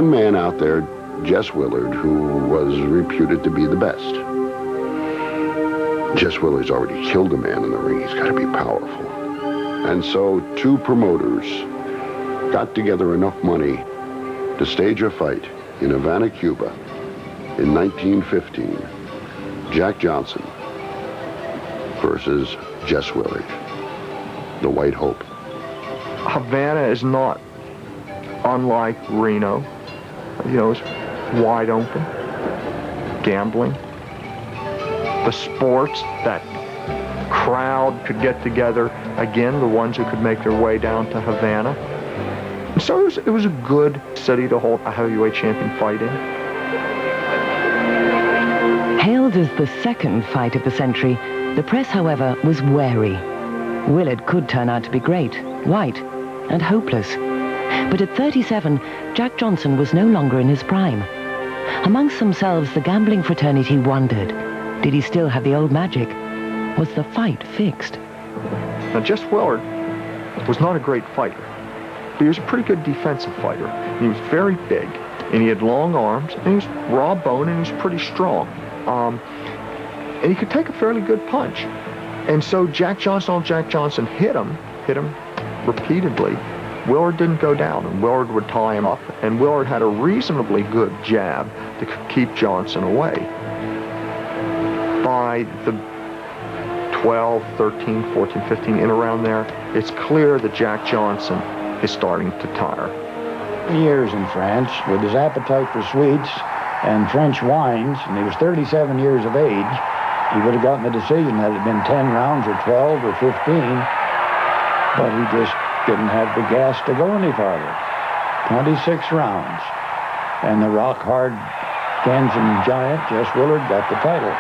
one man out there, Jess Willard, who was reputed to be the best. Jess Willard's already killed a man in the ring. He's got to be powerful. And so two promoters got together enough money to stage a fight in Havana, Cuba in 1915. Jack Johnson versus Jess Willard, the White Hope. Havana is not unlike Reno. You know, it's wide open. Gambling. The sports, that crowd could get together. Again, the ones who could make their way down to Havana. And so it was a good city to hold a heavyweight champion fight in. Hailed as the second fight of the century, the press, however, was wary. Willard could turn out to be great, white, and hopeless. But at 37, Jack Johnson was no longer in his prime. Amongst themselves, the gambling fraternity wondered, did he still have the old magic? Was the fight fixed? Now, Jess Willard was not a great fighter, but he was a pretty good defensive fighter. He was very big, and he had long arms, and he was raw bone, and he was pretty strong. And he could take a fairly good punch. And so Jack Johnson hit him repeatedly. Willard didn't go down, and Willard would tie him up, and Willard had a reasonably good jab to keep Johnson away. By the 12, 13, 14, 15, in around there, it's clear that Jack Johnson is starting to tire. Years in France, with his appetite for sweets and French wines, and he was 37 years of age, he would have gotten the decision had it been 10 rounds or 12 or 15, but he just didn't have the gas to go any farther. 26 rounds, and the rock-hard Kansan giant, Jess Willard, got the title.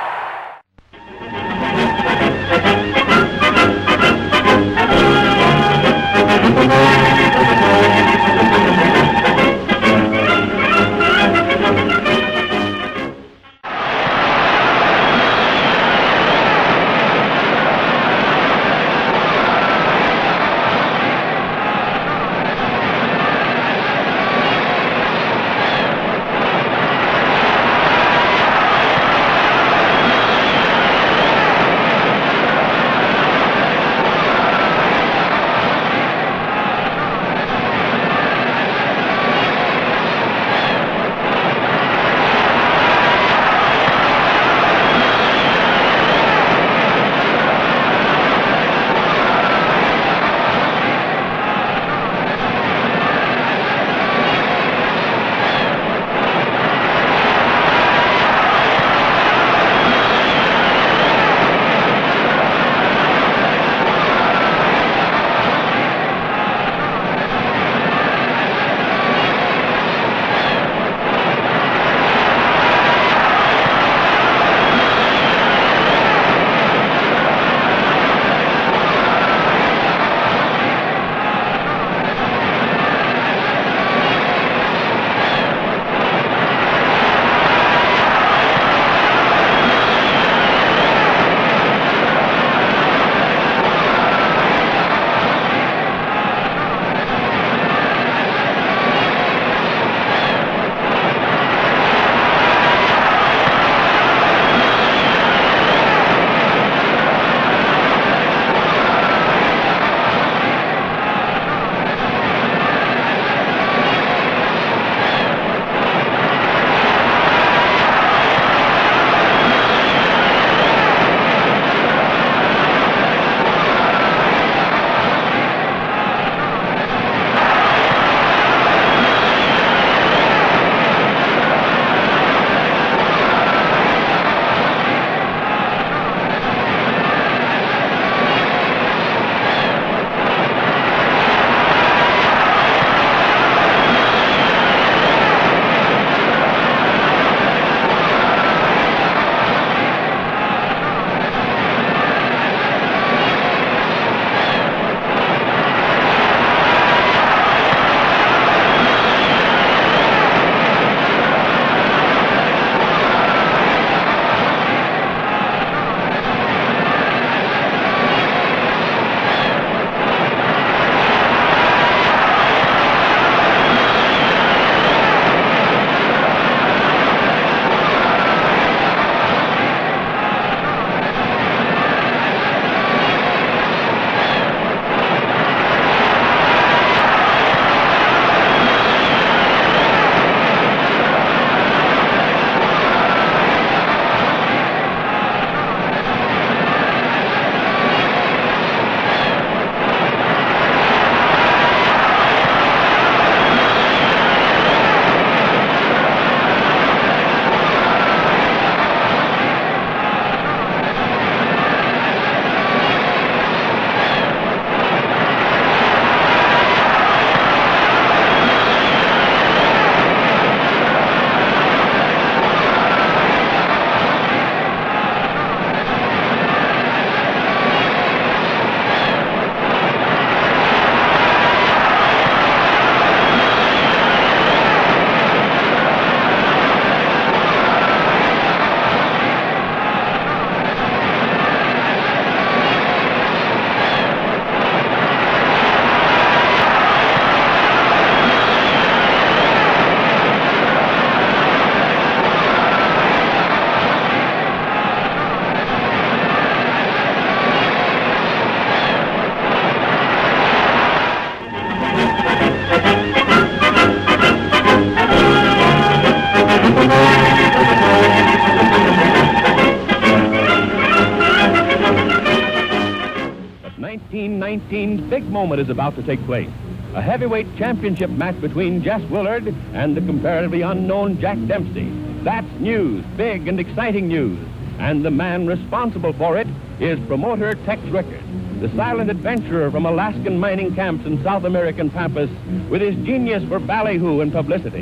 1919's big moment is about to take place. A heavyweight championship match between Jess Willard and the comparatively unknown Jack Dempsey. That's news, big and exciting news. And the man responsible for it is promoter Tex Rickard, the silent adventurer from Alaskan mining camps and South American pampas with his genius for ballyhoo and publicity.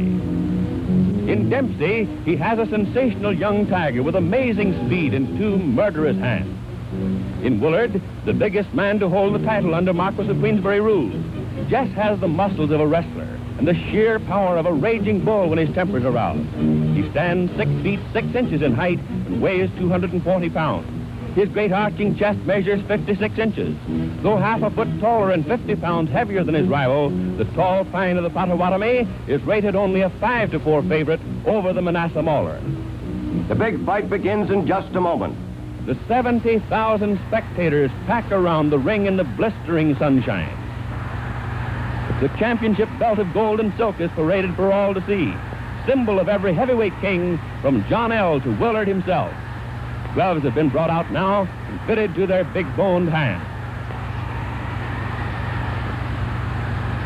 In Dempsey, he has a sensational young tiger with amazing speed and two murderous hands. In Willard, the biggest man to hold the title under Marquis of Queensberry rules, Jess has the muscles of a wrestler and the sheer power of a raging bull when his temper's aroused. He stands 6 feet 6 inches in height and weighs 240 pounds. His great arching chest measures 56 inches. Though half a foot taller and 50 pounds heavier than his rival, the tall pine of the Pottawatomie is rated only a 5-4 favorite over the Manasseh Mauler. The big fight begins in just a moment. The 70,000 spectators pack around the ring in the blistering sunshine. The championship belt of gold and silk is paraded for all to see, symbol of every heavyweight king from John L. to Willard himself. Gloves have been brought out now and fitted to their big-boned hands.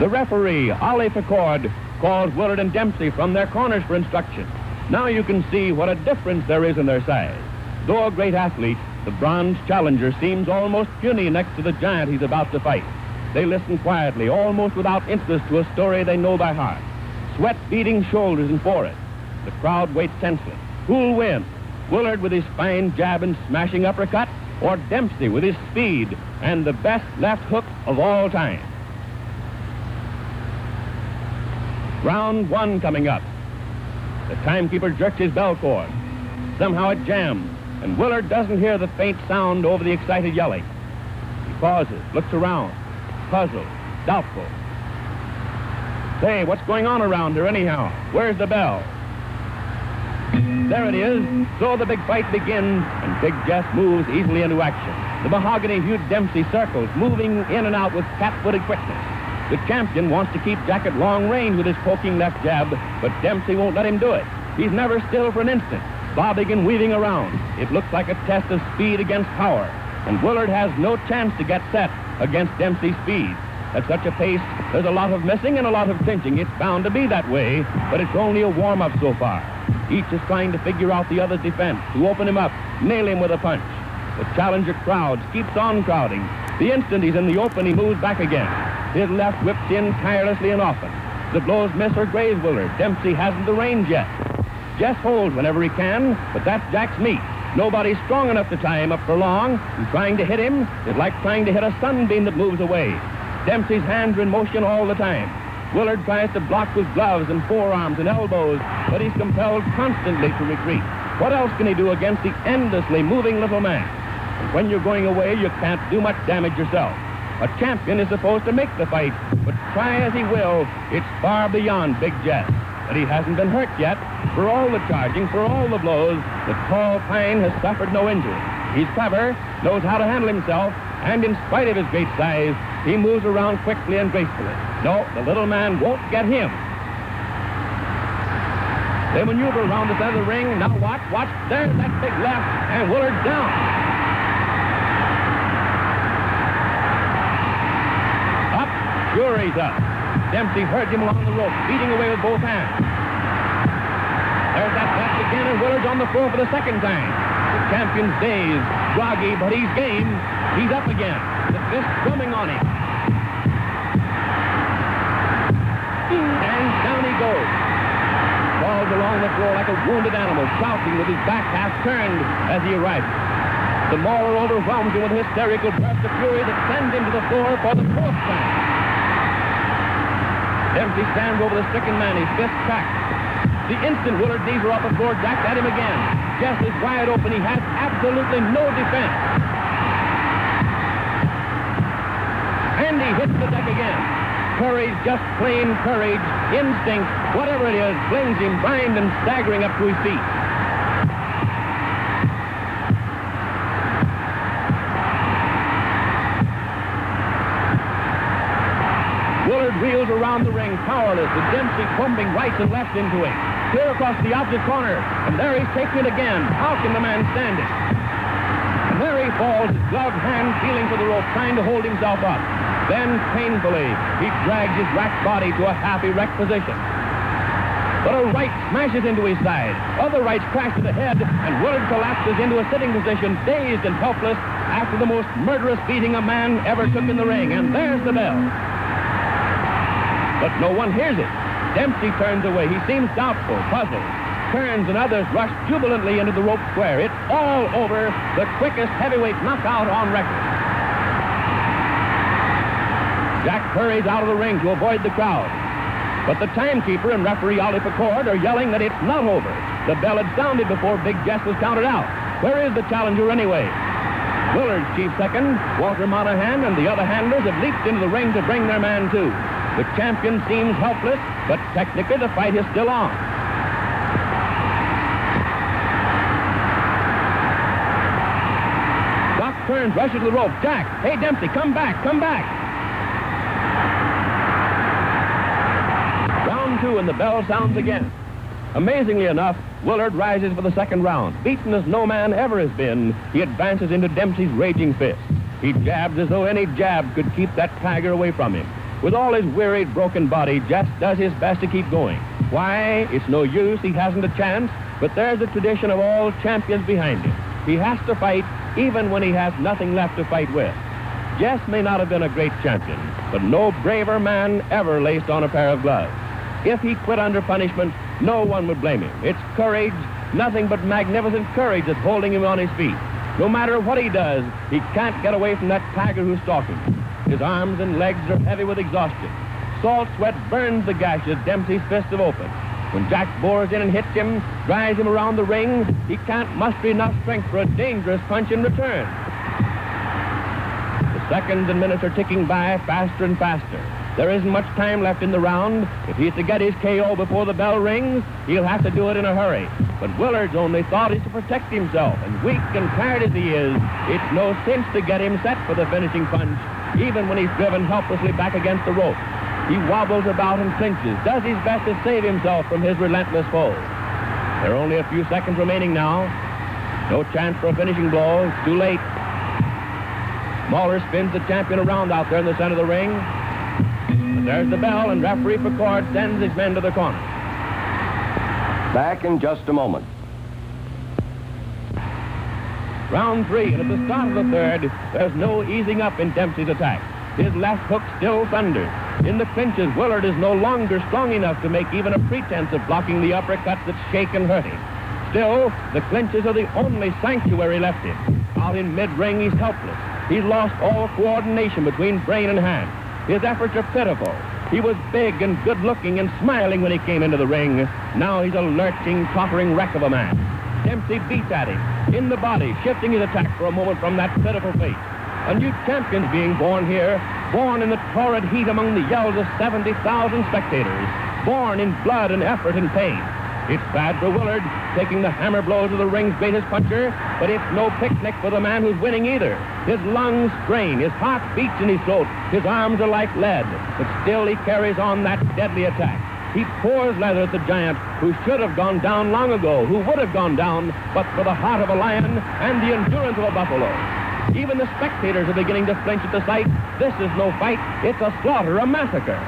The referee, Ollie Ficord, calls Willard and Dempsey from their corners for instruction. Now you can see what a difference there is in their size. Though a great athlete, the bronze challenger seems almost puny next to the giant he's about to fight. They listen quietly, almost without interest, to a story they know by heart. Sweat beading shoulders and forehead. The crowd waits tensely. Who'll win? Willard with his fine jab and smashing uppercut, or Dempsey with his speed and the best left hook of all time? Round 1 coming up. The timekeeper jerks his bell cord. Somehow it jams, and Willard doesn't hear the faint sound over the excited yelling. He pauses, looks around, puzzled, doubtful. Say, what's going on around here anyhow? Where's the bell? There it is. So the big fight begins, and Big Jess moves easily into action. The mahogany-hued Dempsey circles, moving in and out with cat-footed quickness. The champion wants to keep Jack at long range with his poking left jab, but Dempsey won't let him do it. He's never still for an instant, bobbing and weaving around. It looks like a test of speed against power, and Willard has no chance to get set against Dempsey's speed. At such a pace, there's a lot of missing and a lot of clinching. It's bound to be that way, but it's only a warm-up so far. Each is trying to figure out the other's defense, to open him up, nail him with a punch. The challenger crowds keeps on crowding. The instant he's in the open, he moves back again. His left whips in tirelessly and often. The blows miss or graze Willard. Dempsey hasn't the range yet. Jess holds whenever he can, but that's Jack's meat. Nobody's strong enough to tie him up for long, and trying to hit him is like trying to hit a sunbeam that moves away. Dempsey's hands are in motion all the time. Willard tries to block with gloves and forearms and elbows, but he's compelled constantly to retreat. What else can he do against the endlessly moving little man? And when you're going away, you can't do much damage yourself. A champion is supposed to make the fight, but try as he will, it's far beyond Big Jess. But he hasn't been hurt yet. For all the charging, for all the blows, the tall pine has suffered no injury. He's clever, knows how to handle himself, and in spite of his great size, he moves around quickly and gracefully. No, the little man won't get him. They maneuver around the side of the ring. Now watch. There's that big left, and Willard's down. Up, sure he's up. Dempsey heard him along the rope, beating away with both hands. There's that left again, and Willard's on the floor for the second time. The champion's dazed, groggy, but he's game. He's up again. The fist drumming on him. And down he goes. Falls along the floor like a wounded animal, shouting with his back half turned as he arrives. The mauler overwhelms him with a hysterical burst of fury that sends him to the floor for the 4th time. Dempsey stands over the stricken man, his fist cracked. The instant Willard's knees were off the floor, Jack at him again. Jess is wide open. He has absolutely no defense. And he hits the deck again. Courage, just plain courage, instinct, whatever it is, flings him blind and staggering up to his feet. Willard reels around the ring, powerless, with Dempsey pumping right and left into him. Clear across the opposite corner, and there he's taking it again. How can the man stand it? And there he falls, his gloved hand feeling for the rope, trying to hold himself up. Then, painfully, he drags his racked body to a half-erect position. But a right smashes into his side. Other rights crash to the head, and Willard collapses into a sitting position, dazed and helpless, after the most murderous beating a man ever took in the ring. And there's the bell. But no one hears it. Dempsey turns away. He seems doubtful, puzzled. Turns and others rush jubilantly into the rope square. It's all over. The quickest heavyweight knockout on record. Jack hurries out of the ring to avoid the crowd. But the timekeeper and referee Ollie Picord are yelling that it's not over. The bell had sounded before Big Jess was counted out. Where is the challenger anyway? Willard's chief second, Walter Monahan, and the other handlers have leaped into the ring to bring their man too. The champion seems helpless, but technically the fight is still on. Doc turns, rushes to the rope. Jack, hey Dempsey, come back, come back. Round 2, and the bell sounds again. Amazingly enough, Willard rises for the second round. Beaten as no man ever has been, he advances into Dempsey's raging fist. He jabs as though any jab could keep that tiger away from him. With all his wearied, broken body, Jess does his best to keep going. Why? It's no use, he hasn't a chance, but there's the tradition of all champions behind him. He has to fight even when he has nothing left to fight with. Jess may not have been a great champion, but no braver man ever laced on a pair of gloves. If he quit under punishment, no one would blame him. It's courage, nothing but magnificent courage that's holding him on his feet. No matter what he does, he can't get away from that tiger who's stalking him. His arms and legs are heavy with exhaustion. Salt sweat burns the gashes Dempsey's fists have opened. When Jack bores in and hits him, drives him around the ring, he can't muster enough strength for a dangerous punch in return. The seconds and minutes are ticking by faster and faster. There isn't much time left in the round. If he's to get his KO before the bell rings, he'll have to do it in a hurry. But Willard's only thought is to protect himself, and weak and tired as he is, it's no cinch to get him set for the finishing punch, even when he's driven helplessly back against the rope. He wobbles about and clinches, does his best to save himself from his relentless foe. There are only a few seconds remaining now. No chance for a finishing blow. It's too late. Mahler spins the champion around out there in the center of the ring. And there's the bell, and referee Picord sends his men to the corner. Back in just a moment. Round 3, and at the start of the third, there's no easing up in Dempsey's attack. His left hook still thunders. In the clinches, Willard is no longer strong enough to make even a pretense of blocking the uppercuts that shake and hurt him. Still, the clinches are the only sanctuary left him. Out in mid-ring, he's helpless. He's lost all coordination between brain and hand. His efforts are pitiful. He was big and good-looking and smiling when he came into the ring. Now he's a lurching, tottering wreck of a man. Dempsey beats at him, in the body, shifting his attack for a moment from that pitiful fate. A new champion's being born here, born in the torrid heat among the yells of 70,000 spectators, born in blood and effort and pain. It's bad for Willard, taking the hammer blows of the ring's greatest puncher, but it's no picnic for the man who's winning either. His lungs strain, his heart beats in his throat, his arms are like lead, but still he carries on that deadly attack. He pours leather at the giant who should have gone down long ago, who would have gone down, but for the heart of a lion and the endurance of a buffalo. Even the spectators are beginning to flinch at the sight. This is no fight, it's a slaughter, a massacre.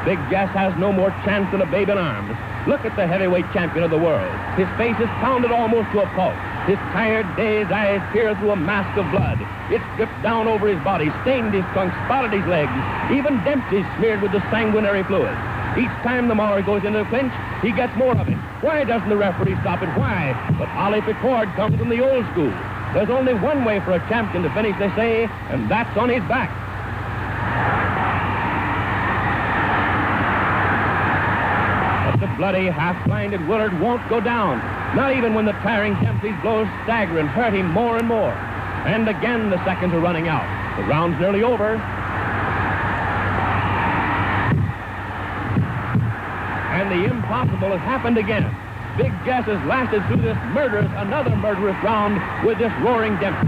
Big Jess has no more chance than a babe in arms. Look at the heavyweight champion of the world. His face is pounded almost to a pulp. His tired, dazed eyes peer through a mask of blood. It's dripped down over his body, stained his trunk, spotted his legs. Even Dempsey's smeared with the sanguinary fluid. Each time the Mauler goes into the clinch, he gets more of it. Why doesn't the referee stop it? Why? But Ollie Picord comes from the old school. There's only one way for a champion to finish, they say, and that's on his back. But the bloody, half-blinded Willard won't go down, not even when the tiring Dempsey's blows stagger and hurt him more and more. And again the seconds are running out. The round's nearly over. And the impossible has happened again. Big Jess has lasted through this another murderous round with this roaring Dempsey.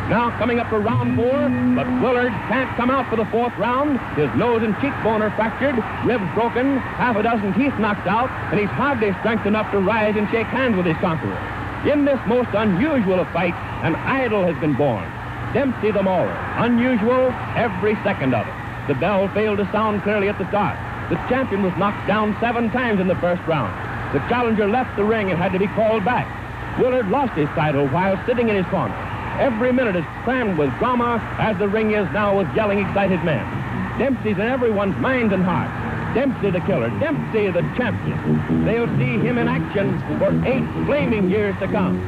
Now coming up for round 4, but Willard can't come out for the 4th round. His nose and cheekbone are fractured, ribs broken, half a dozen teeth knocked out, and he's hardly strength enough to rise and shake hands with his conqueror. In this most unusual of fights, an idol has been born. Dempsey the Mauler. Unusual, every second of it. The bell failed to sound clearly at the start. The champion was knocked down 7 times in the 1st round. The challenger left the ring and had to be called back. Willard lost his title while sitting in his corner. Every minute is crammed with drama, as the ring is now with yelling, excited men. Dempsey's in everyone's minds and hearts. Dempsey the killer, Dempsey the champion. They'll see him in action for 8 flaming years to come.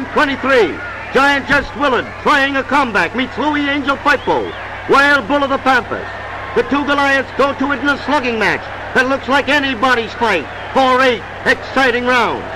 1923. Giant Jess Willard trying a comeback meets Louis Angel Firpo, Wild Bull of the Pampas. The two Goliaths go to it in a slugging match that looks like anybody's fight for 8 exciting rounds.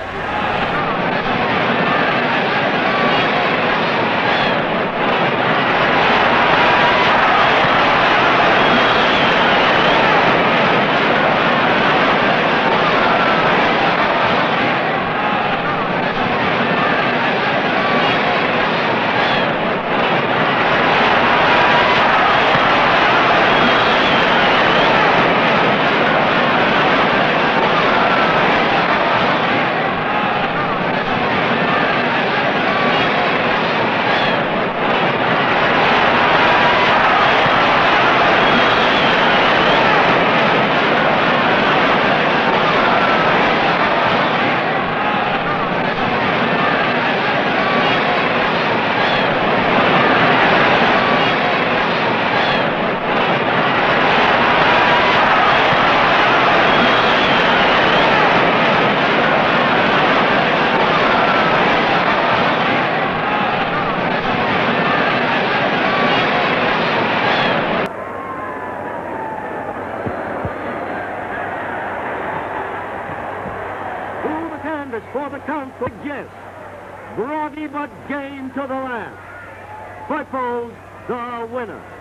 For the count for Jess. Groggy but game to the last. Firpo's the winner.